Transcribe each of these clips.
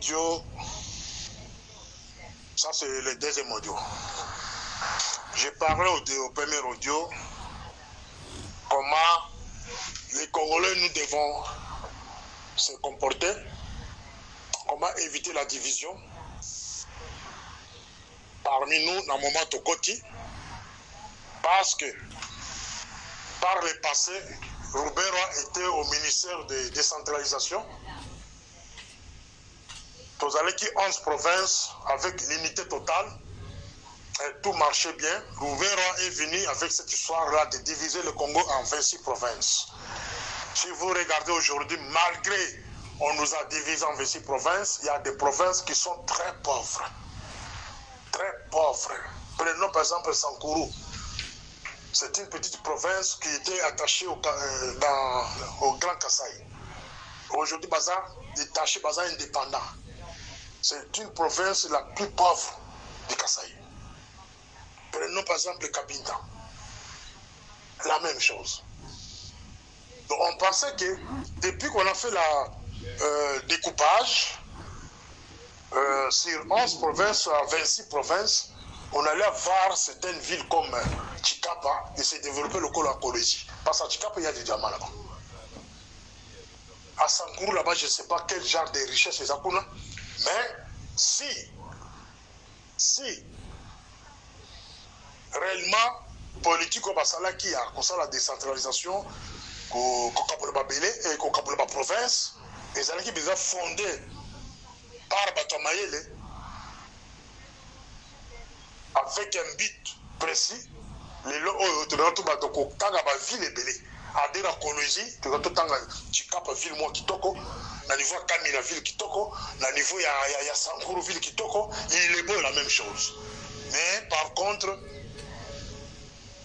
audio, ça c'est le deuxième audio. J'ai parlé au premier audio comment les Congolais nous devons se comporter, comment éviter la division parmi nous dans le moment de Tokoti, parce que par le passé, Roubera était au ministère de décentralisation. Vous allez qui 11 provinces avec l'unité totale, et tout marchait bien. Roubera est venu avec cette histoire-là de diviser le Congo en 26 provinces. Si vous regardez aujourd'hui, malgré on nous a divisé en 26 provinces, il y a des provinces qui sont très pauvres. Très pauvres. Prenons par exemple Sankourou. C'est une petite province qui était attachée au Grand Kasaï. Aujourd'hui, Baza détaché, Baza indépendant. C'est une province la plus pauvre du Kasaï. Prenons par exemple Kabinda. La même chose. Donc on pensait que depuis qu'on a fait la découpage sur 11 provinces à 26 provinces, on allait voir certaines villes comme Chikapa et se développer le colonie. Parce qu'à Chikapa, il y a du diamant là-bas. À Sankourou, là-bas, je ne sais pas quel genre de richesse c'est ça. Mais si réellement, politique au Basala qui a comme ça la décentralisation, qu'on et qu'on province, les années qui sont fondées par Batomayele, avec un but précis, les lots de notre bateau, tant que la ville est belle, à dire la colonie, tu cap ville moi qui toko, na niveau Kamina ville qui toko, na niveau il y a Sankourou ville qui toko, il est beau la même chose. Mais par contre,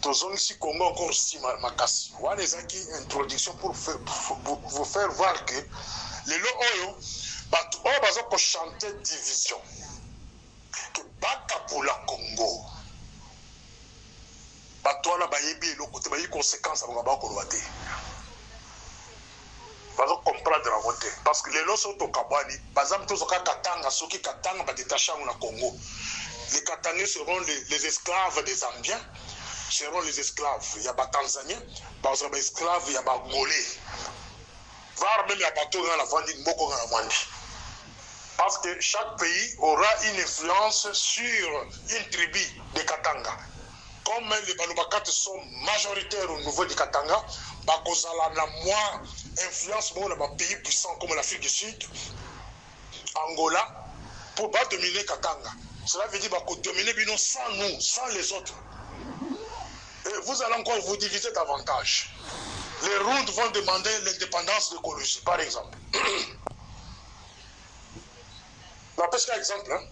tous ici Congo encore si makasi. Voilà les acquis introduction pour vous faire voir que les lots oyo, bazo pour chanter division. Que baka pour la Congo. Toi là, bayebi le côté bayi conséquences à mon baba kolwate. Bazo comprendre la vote parce que les lots sont au Kabani. Par exemple, tous au Katanga, ceux qui Katanga ba détacher au Congo. Les Katangais seront les esclaves des Zambiens, seront les esclaves. Il y a des Tanzaniens, des esclaves, il y a des Angolais. Voir même il y a bateau dans la Vandi, Mboko dans la Vandi. Parce que chaque pays aura une influence sur une tribu de Katanga. Comme les Balubakats sont majoritaires au niveau du Katanga, Bakozala n'a moins influence dans les pays puissants comme l'Afrique du Sud, Angola, pour ne pas dominer Katanga. Cela veut dire qu'on dominer Bino sans nous, sans les autres. Et vous allez encore vous diviser davantage. Les Rounds vont demander l'indépendance de l'écologie, par exemple. La pêche, par exemple, hein?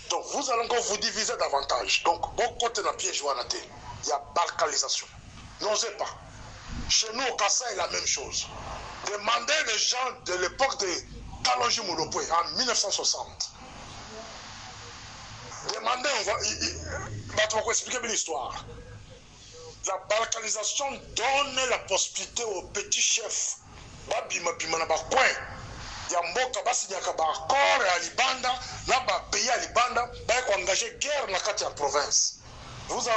Donc vous allez encore vous diviser davantage. Donc, bon côté dans le piège, il y a balkanisation. N'osez pas. Chez nous, au Kassai, la même chose. Demandez les gens de l'époque de Kalonji Moulopoué, en 1960. Demandez, on va expliquer l'histoire. La balkanisation donne la possibilité aux petits chefs. Babima Bimana Bakouin. Yamboka basi nyakaba accord à Libanda, là bas pays à Libanda, bah engager guerre dans la carte de province. Vous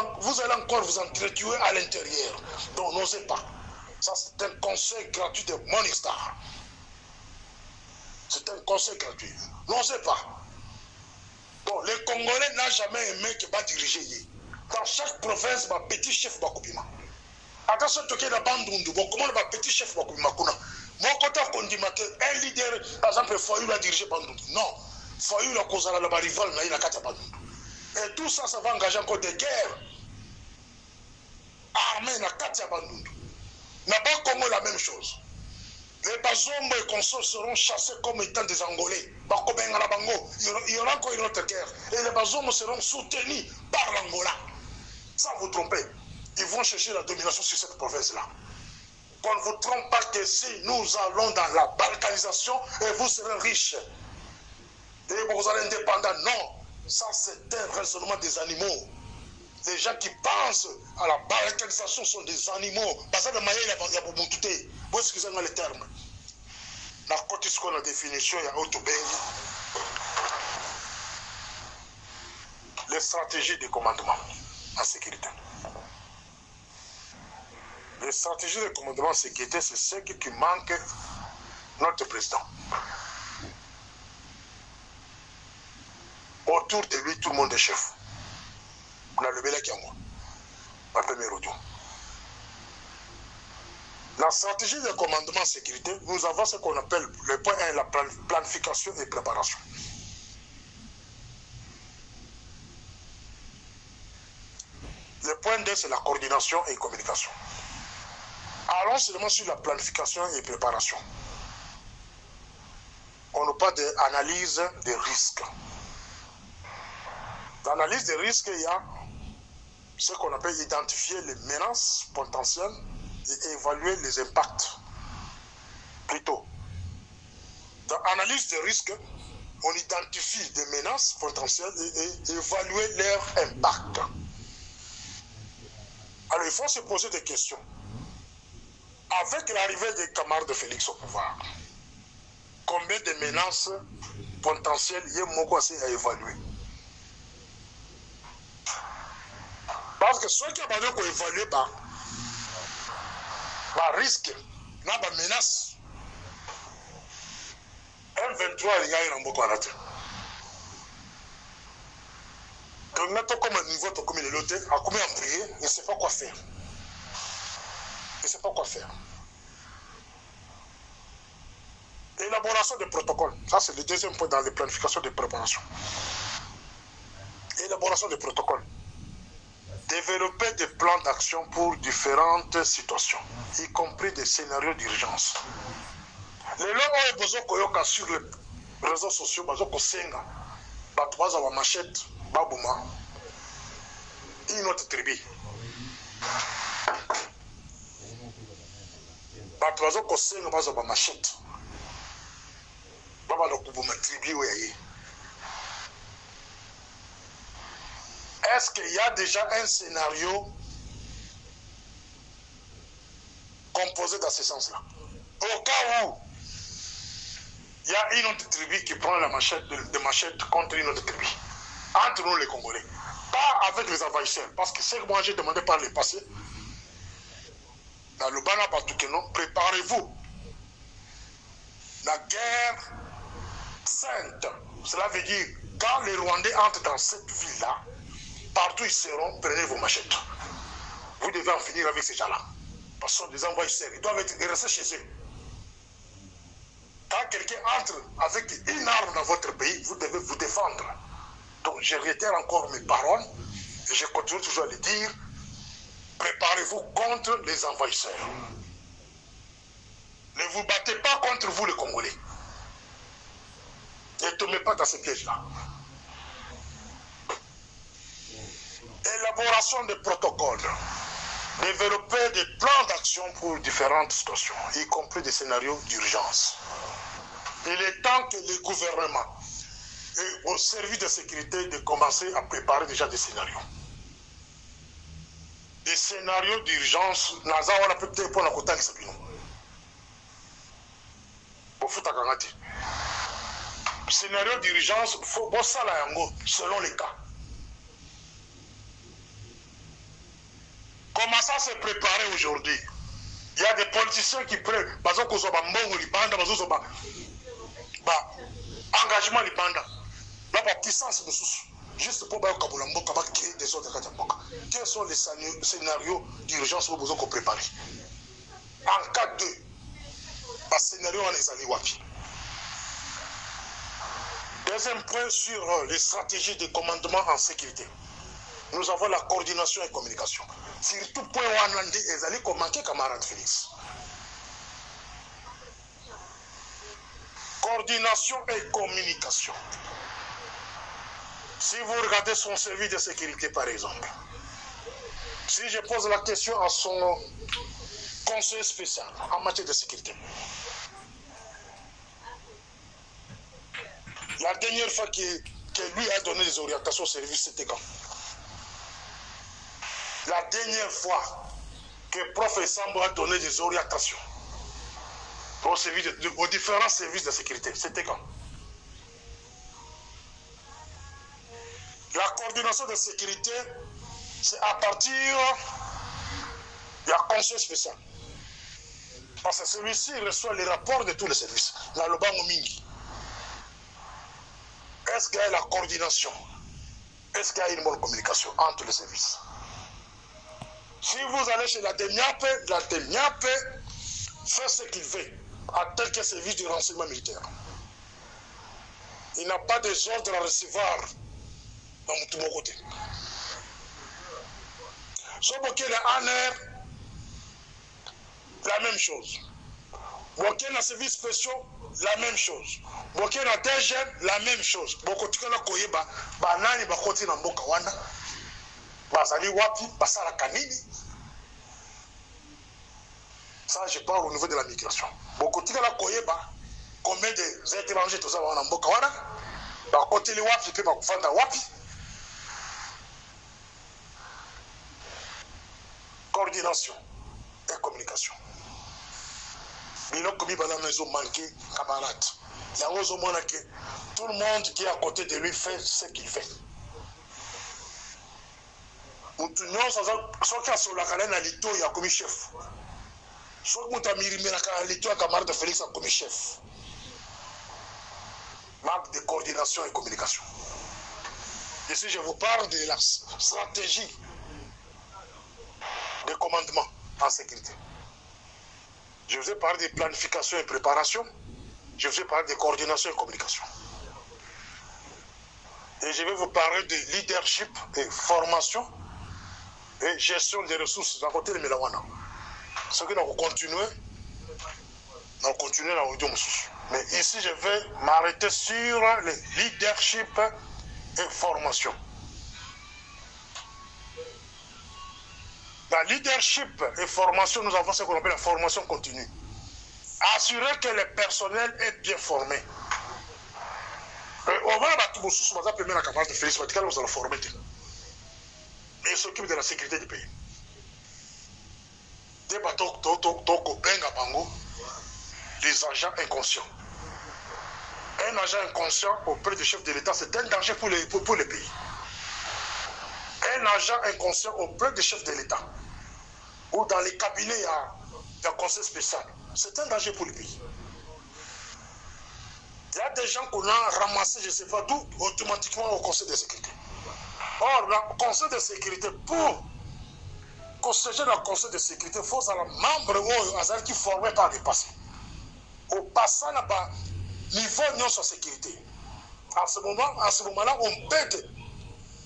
allez encore vous entretuer à l'intérieur. Donc n'osez pas. Ça c'est un conseil gratuit de Morningstar. C'est un conseil gratuit. N'osez pas. Bon, les Congolais n'ont jamais aimé que va diriger. Dans chaque province, bah petit chef va couper. Attention, tu es dans Bandundu. Bon, comment le petit chef va couper Makuna? Mon côté, on dit un leader, par exemple, Foyou a dirigé Bandundu. Non, Foyou a causé la rival, il a cassé Bandundu. Et tout ça, ça va engager encore des guerres armées dans Katia Bandundu. N'a pas Congo la même chose. Les Bazombo et consorts seront chassés comme étant des Angolais. Il y aura encore une autre guerre. Et les Bazombo seront soutenus par l'Angola. Sans vous tromper, ils vont chercher la domination sur cette province-là. Qu'on ne vous trompe pas que si nous allons dans la balkanisation et vous serez riches et vous allez indépendants, non. Ça, c'est un raisonnement des animaux. Les gens qui pensent à la balkanisation sont des animaux. Parce que le maïs, il y a beaucoup de temps. Vous excusez-moi les termes. La côté, ce qu'on a définition, il y a Autobéni. les stratégies de commandement en sécurité. Les stratégies de commandement en sécurité, c'est ce qui manque notre président. Autour de lui, tout le monde est chef. On a le Bélé Kiango, la première audio. La stratégie de commandement en sécurité, nous avons ce qu'on appelle le point 1, la planification et préparation. Le point 2, c'est la coordination et communication. Allons seulement sur la planification et préparation. On n'a pas d'analyse des risques. Dans l'analyse des risques, il y a ce qu'on appelle identifier les menaces potentielles et évaluer les impacts. Plutôt. Dans l'analyse des risques, on identifie des menaces potentielles et évaluer leur impact. Alors, il faut se poser des questions. Avec l'arrivée des camarades de Félix au pouvoir, combien de menaces potentielles il y a à évaluer? Parce que ceux qui ont évalué par risque, par menace, M23 il y a un beaucoup à la tête. Donc, maintenant, comme un niveau de communauté, à combien en prier, il ne sait pas quoi faire. Il ne sait pas quoi faire. Élaboration des protocoles. Ça, c'est le deuxième point dans les planifications de préparation. Élaboration des protocoles. Développer des plans d'action pour différentes situations, y compris des scénarios d'urgence. Les gens ont besoin qu'on sur les réseaux sociaux, besoin qu'on s'enga. Batouaz à machette, babouma. Une autre tribu. Batouaz qu'on s'enga, besoin à machette. Est-ce qu'il y a déjà un scénario composé dans ce sens-là? Au cas où il y a une autre tribu qui prend la machette, de machette contre une autre tribu, entre nous les Congolais, pas avec les envahisseurs, parce que c'est que moi j'ai demandé par le passé, dans le Bana Batoukeno, préparez-vous. La guerre sainte, cela veut dire, quand les Rwandais entrent dans cette ville-là, partout ils seront, prenez vos machettes. Vous devez en finir avec ces gens-là. Parce que ce sont des envahisseurs, ils doivent rester chez eux. Quand quelqu'un entre avec une arme dans votre pays, vous devez vous défendre. Donc je réitère encore mes paroles, et je continue toujours à le dire, préparez-vous contre les envahisseurs. Ne vous battez pas contre vous les Congolais. Ne tombez pas dans ce piège-là. Élaboration des protocoles. Développer des plans d'action pour différentes situations, y compris des scénarios d'urgence. Il est temps que les gouvernements et au service de sécurité de commencer à préparer déjà des scénarios. Des scénarios d'urgence, on a peut-être pour la côté de Sabino. Scénario d'urgence, selon les cas. Comment ça se préparer aujourd'hui? Il y a des politiciens qui prennent, par exemple, engagement libanda, la puissance de sous, juste pour créer des autres cas. Quels sont les scénarios d'urgence que vous avez préparés? En cas de scénario, on les allés wapi. Deuxième point sur les stratégies de commandement en sécurité. Nous avons la coordination et communication. Surtout point où on a dit, ils allaient manquer camarade Félix. Coordination et communication. Si vous regardez son service de sécurité, par exemple, si je pose la question à son conseiller spécial en matière de sécurité, la dernière fois que lui a donné des orientations au service, c'était quand? La dernière fois que Prof Sambo a donné des orientations aux différents services de sécurité, c'était quand? La coordination de sécurité, c'est à partir du conseil spécial. Parce que celui-ci reçoit les rapports de tous les services. Dans le banc Mingi. Est-ce qu'il y a la coordination? Est-ce qu'il y a une bonne communication entre les services? Si vous allez chez la DEMIAP fait ce qu'il veut, à tel que service du renseignement militaire. Il n'a pas des ordres à recevoir dans tout mon côté. Sauf qu'il y a un air, la même chose. Boké na service spéciaux, la même chose. Boké na DGM, la même chose. Boko tukala koyeba, banani bakoti na mboka wana, bazali wapi, basala kanini. Ça, je parle au niveau de la migration. Boko tukala koyeba, combien des étrangers tout ça wana mboka wana, bakoti li wapi, pe bakufanda wapi. Coordination et communication. Biloko bibana maison manqué camarade. Il y a au moins que tout le monde qui est à côté de lui fait ce qu'il fait. Nous sommes qui sur la canne à l'ito, il y a comme chef. Soit que nous avons mis la l'ito à camarade de Félix comme chef. Marque de coordination et communication. Ici, je vous parle de la stratégie de commandement en sécurité. Je vous ai parlé de planification et préparation. Je vous ai parlé de coordination et communication. Et je vais vous parler de leadership et formation et gestion des ressources à côté de Melawana. Ce que nous allons continuer dans l'audio. Mais ici, je vais m'arrêter sur le leadership et formation. Dans leadership et formation, nous avons ce qu'on appelle la formation continue. Assurer que le personnel est bien formé. On va battre vos sous, on va permettre à la camarade de Félix Vatican, vous allez former. Mais il s'occupe de la sécurité du pays. Des bateaux, les agents inconscients. Un agent inconscient auprès du chef de l'État, c'est un danger pour le pays. Un agent inconscient auprès du chef de l'État ou dans les cabinets d'un conseil spécial, c'est un danger pour le pays. Il y a des gens qu'on a ramassés, je ne sais pas d'où, automatiquement au conseil de sécurité. Or, le conseil de sécurité, pour constituer le conseil de sécurité, il faut que les membres qui forment par le passé. Au passant là-bas, niveau de la sécurité. À ce moment-là, on peut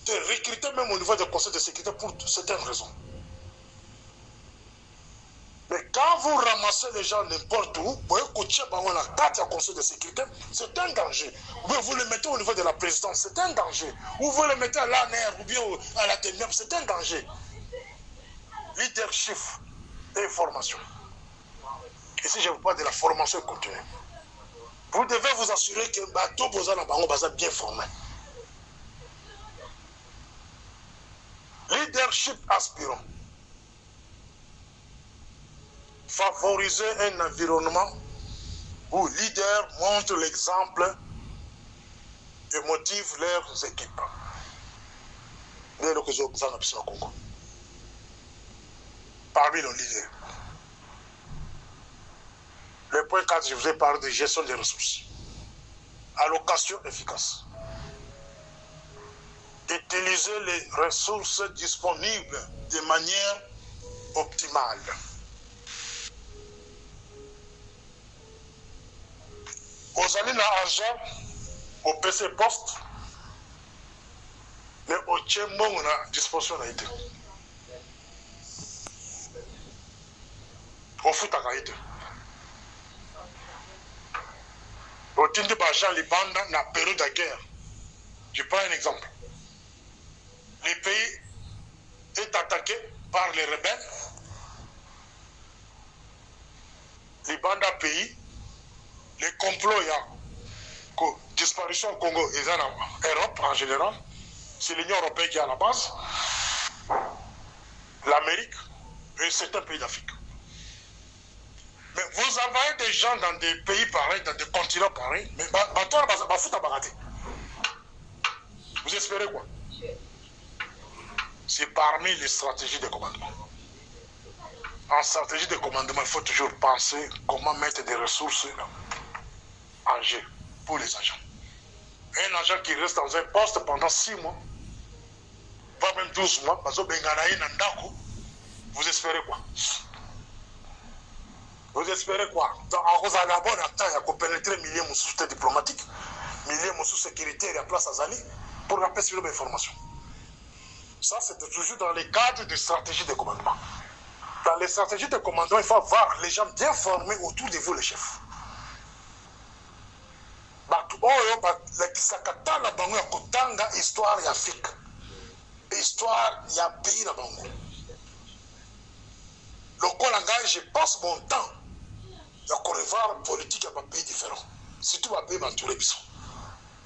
te recruter même au niveau du conseil de sécurité pour certaines raisons. Mais quand vous ramassez les gens n'importe où, vous pouvez coacher la carte du conseil de sécurité, c'est un danger. Ou bien vous le mettez au niveau de la présidence, c'est un danger. Ou vous le mettez à l'ANR ou bien à la TNIAP, c'est un danger. Leadership et formation. Ici, je vous parle de la formation continue. Vous devez vous assurer que tout besoin est bien formé. Leadership aspirant. Favoriser un environnement où les leaders montrent l'exemple et motivent leurs équipes. Parmi nos leaders. Le point 4, je vous ai parlé de gestion des ressources. Allocation efficace. Utiliser les ressources disponibles de manière optimale. Aux années d'argent, au PC Poste, mais au Tchembo, on a disposition à été. Au foot à été. Au Tindi Bajan, les bandes, dans la période de guerre. Je prends un exemple. Le pays est attaqué par les rebelles. Les bandes à pays. Les complots, il y a disparition au Congo et en Europe en général. C'est l'Union européenne qui est à la base. L'Amérique et certains pays d'Afrique. Mais vous envoyez des gens dans des pays pareils, dans des continents pareils, mais vous espérez quoi? c'est parmi les stratégies de commandement. En stratégie de commandement, il faut toujours penser comment mettre des ressources en jeu pour les agents. Un agent qui reste dans un poste pendant 6 mois, voire même 12 mois, vous espérez quoi? Vous espérez quoi? Vous avez bon temps pour pénétrer milliers de soutiens diplomatiques, milliers de sécuritaires et à place à Zali pour la paix sur l'information. Ça, c'est toujours dans les cadres des stratégies de commandement. Dans les stratégies de commandement, il faut avoir les gens bien formés autour de vous, les chefs. Histoire d'Afrique, histoire du pays de Bango. Le Kolanga, je passe mon temps à revoir politique à un pays différent. Surtout à un pays entouré.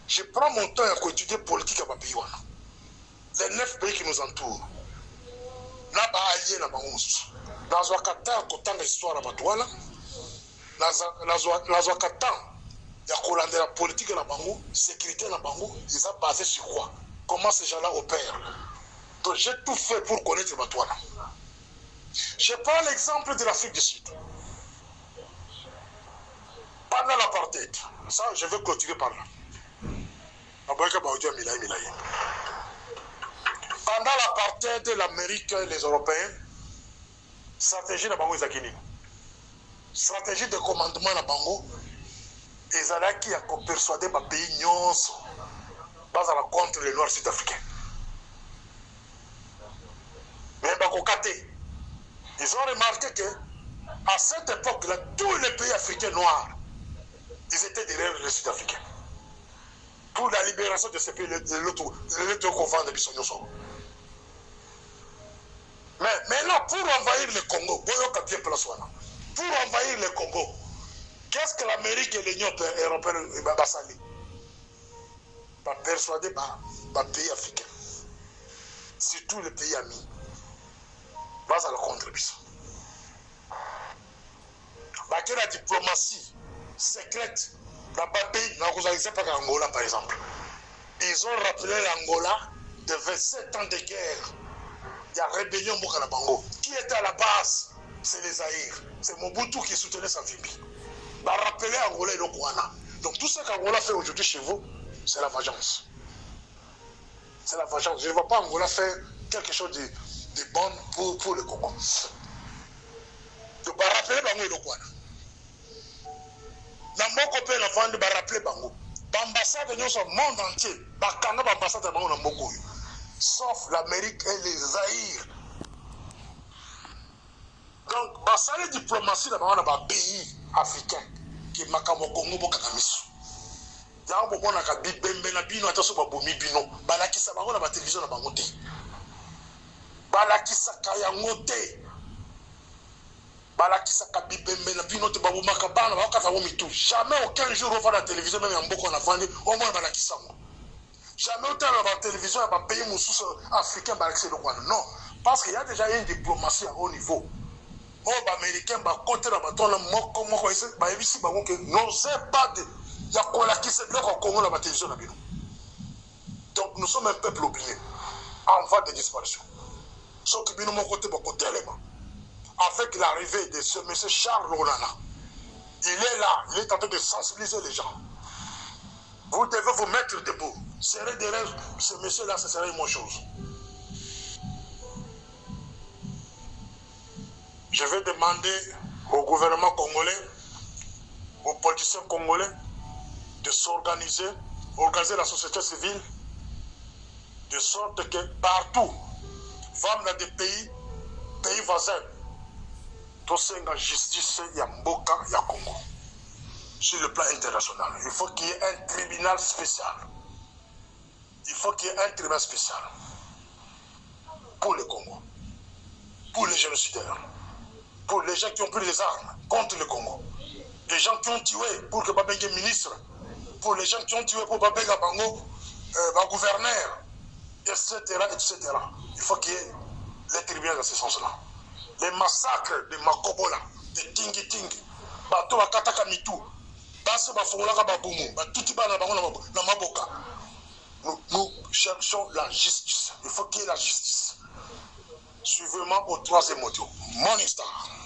Je prends mon temps à étudier politique à un pays. Les 9 pays qui nous entourent. Dans un Qatar, quand l'histoire à Batouala, dans un Qatar, il y a la politique de la Bango, sécurité de la Bango, ils sont basés sur quoi? Comment ces gens-là opèrent? Donc j'ai tout fait pour connaître Batouala. Je prends l'exemple de l'Afrique du Sud. Pendant l'apartheid, ça je vais clôturer par là. Pendant l'apartheid de l'Amérique et les Européens, stratégie de Bango Izakini. Stratégie de commandement de Bango, ils allaient qui a persuadé les pays nyonso contre les Noirs sud-africains. Mais ils ont remarqué qu'à cette époque-là, tous les pays africains noirs, ils étaient derrière les Sud-Africains. Pour la libération de ces pays, de l'autre couvent de Bissonyoso. Mais maintenant, pour envahir le Congo, pour envahir le Congo, qu'est-ce que l'Amérique et l'Union européenne va salir? Va persuader les pays africains, surtout les pays amis, va à la contribution. La diplomatie secrète dans le pays, dans Angola par exemple, ils ont rappelé l'Angola de 27 ans de guerre. Il y a rébellion au Bango. Qui était à la base? C'est les Zaïre. C'est Mobutu qui soutenait Savimbi. Il va rappeler Angola et le Kouana. Donc tout ce qu'Angola fait aujourd'hui chez vous, c'est la vengeance. C'est la vengeance. Je ne vois pas Angola faire quelque chose de bon pour le Congo. Donc il va rappeler Bango et le Kouana. Dans mon copain, la vente va rappeler Bango. L'ambassade de nous, le monde entier, l'ambassade de Bango dans beaucoup. Sauf l'Amérique et les Zaïre. Donc, ça la diplomatie dans un pays africain qui est Makamo Congo Bokakamisu. Il y a un moment où on a dit Bembenabino, attention, Babomibino, Balakisa Bango dans la télévision, Bangote. Balakisa Kayangote. Balakisa Kabibembenabino, Babomakabana, Bakatawomitu. Jamais aucun jour on va à la télévision, même en Boko, on a vendu, au moins Balakisa. Jamais autant dans la télévision, il y a un pays africain qui est non, parce qu'il y a déjà une diplomatie à haut niveau. Les Américains, côté de la télévision. Donc nous sommes un peuple oublié, en voie de disparition. Sauf que nous côté avec l'arrivée de ce monsieur Charles Onana, il est là, il est en train de sensibiliser les gens. Vous devez vous mettre debout. Serrer derrière ce monsieur-là, ce serait une bonne chose. Je vais demander au gouvernement congolais, aux politiciens congolais, de s'organiser, organiser la société civile, de sorte que partout, femmes dans des pays voisins, tout ça en justice, il y a Mboka, il y a Congo. Sur le plan international, il faut qu'il y ait un tribunal spécial. Il faut qu'il y ait un tribunal spécial pour le Congo, pour les génocidaires, pour les gens qui ont pris les armes contre le Congo, les gens qui ont tué pour que Babenge ministre, pour les gens qui ont tué pour Babenge Bango, gouverneur, etc., etc. Il faut qu'il y ait les tribunaux dans ce sens-là. Les massacres de Makobola, de Tingi Tingi, Bato Bakataka Mitou, nous cherchons la justice. Il faut qu'il y ait la justice. suivez-moi au troisième audio. Morning Star.